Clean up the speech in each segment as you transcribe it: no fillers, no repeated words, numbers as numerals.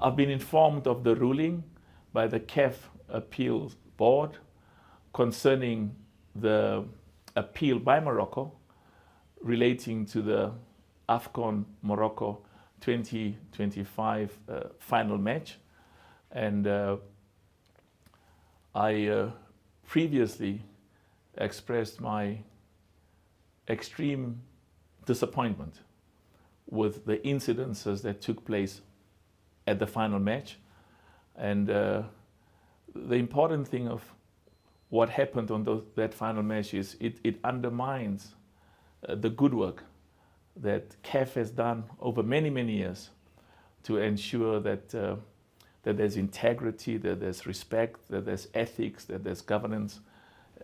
I've been informed of the ruling by the CAF Appeal Board concerning the appeal by Morocco relating to the AFCON Morocco 2025 final match. And I previously expressed my extreme disappointment with the incidences that took place at the final match. And the important thing of what happened on that final match is it undermines the good work that CAF has done over many, many years to ensure that, that there's integrity, that there's respect, that there's ethics, that there's governance,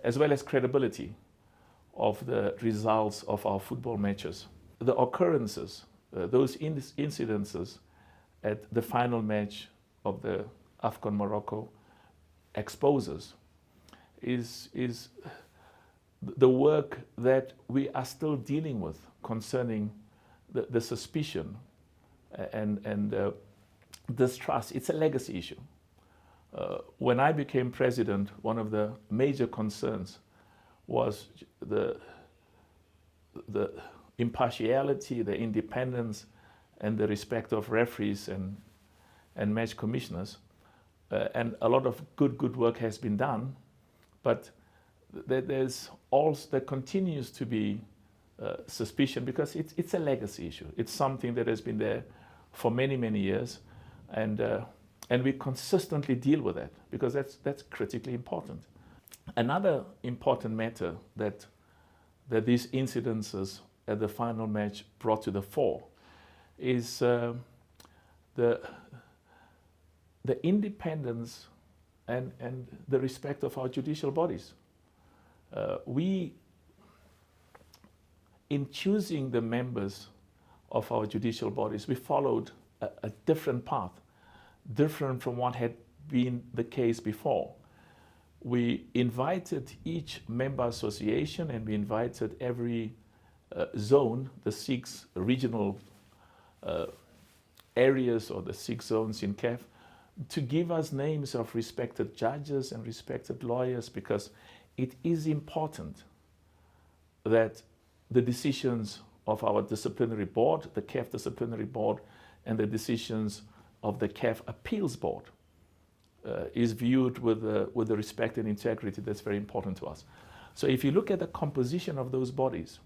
as well as credibility of the results of our football matches. The occurrences, those incidences at the final match of the AFCON Morocco exposes is the work that we are still dealing with concerning the suspicion and distrust. It's a legacy issue. When I became president, one of the major concerns was the impartiality, the independence, and the respect of referees and match commissioners. And a lot of good work has been done, but there continues to be suspicion because it's a legacy issue. It's something that has been there for many, many years, and we consistently deal with that because that's critically important. Another important matter that these incidences at the final match brought to the fore is the independence and the respect of our judicial bodies. In choosing the members of our judicial bodies, we followed a different path, different from what had been the case before. We invited each member association and we invited every zone, the 6 regional areas or the 6 zones in CAF, to give us names of respected judges and respected lawyers, because it is important that the decisions of our disciplinary board, the CAF disciplinary board, and the decisions of the CAF Appeals Board is viewed with the respect and integrity that's very important to us. So if you look at the composition of those bodies,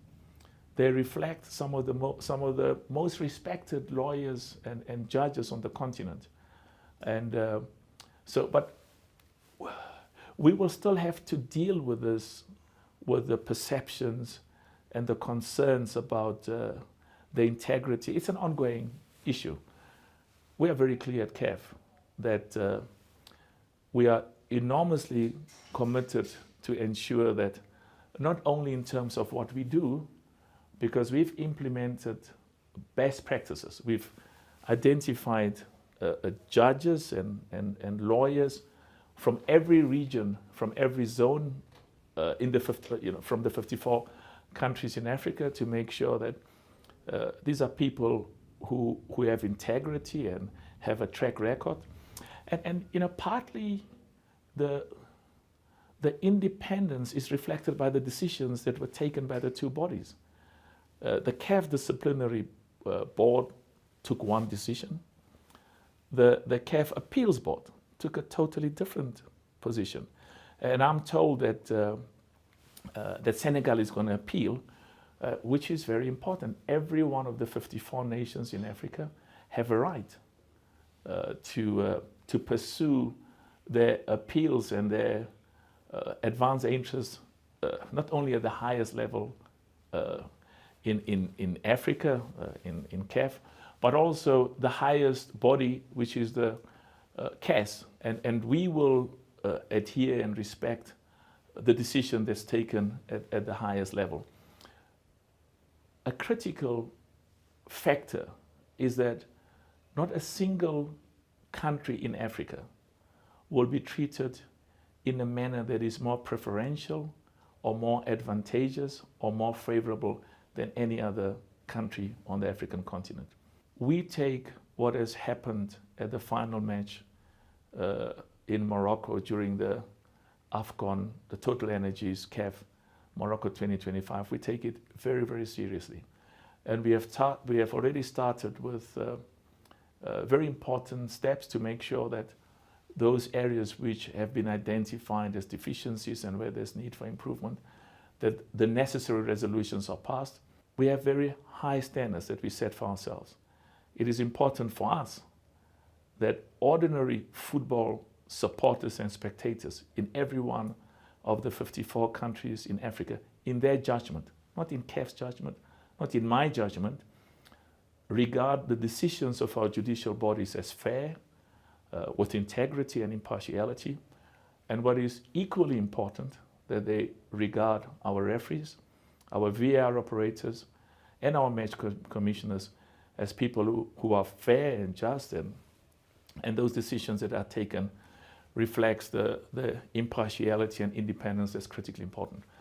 they reflect some of the most respected lawyers and judges on the continent. And but we will still have to deal with this, with the perceptions and the concerns about the integrity. It's an ongoing issue. We are very clear at CAF that we are enormously committed to ensure that not only in terms of what we do, because we've implemented best practices. We've identified judges and lawyers from every region, from every zone, from the 54 countries in Africa, to make sure that these are people who have integrity and have a track record. And partly the independence is reflected by the decisions that were taken by the two bodies. The CAF disciplinary board took one decision. The CAF Appeals Board took a totally different position. And I'm told that Senegal is going to appeal, which is very important. Every one of the 54 nations in Africa have a right to pursue their appeals and their advance interests, not only at the highest level in Africa, in CAF, but also the highest body, which is the CAS. And we will adhere and respect the decision that's taken at the highest level. A critical factor is that not a single country in Africa will be treated in a manner that is more preferential or more advantageous or more favorable than any other country on the African continent. We take what has happened at the final match in Morocco during the AFCON, the TotalEnergies CAF Morocco 2025. We take it very, very seriously. And we have already started with very important steps to make sure that those areas which have been identified as deficiencies and where there's need for improvement, that the necessary resolutions are passed. We have very high standards that we set for ourselves. It is important for us that ordinary football supporters and spectators in every one of the 54 countries in Africa, in their judgment, not in CAF's judgment, not in my judgment, regard the decisions of our judicial bodies as fair, with integrity and impartiality, and what is equally important, that they regard our referees, our VAR operators, and our match commissioners as people who are fair and just, and those decisions that are taken reflects the impartiality and independence that's critically important.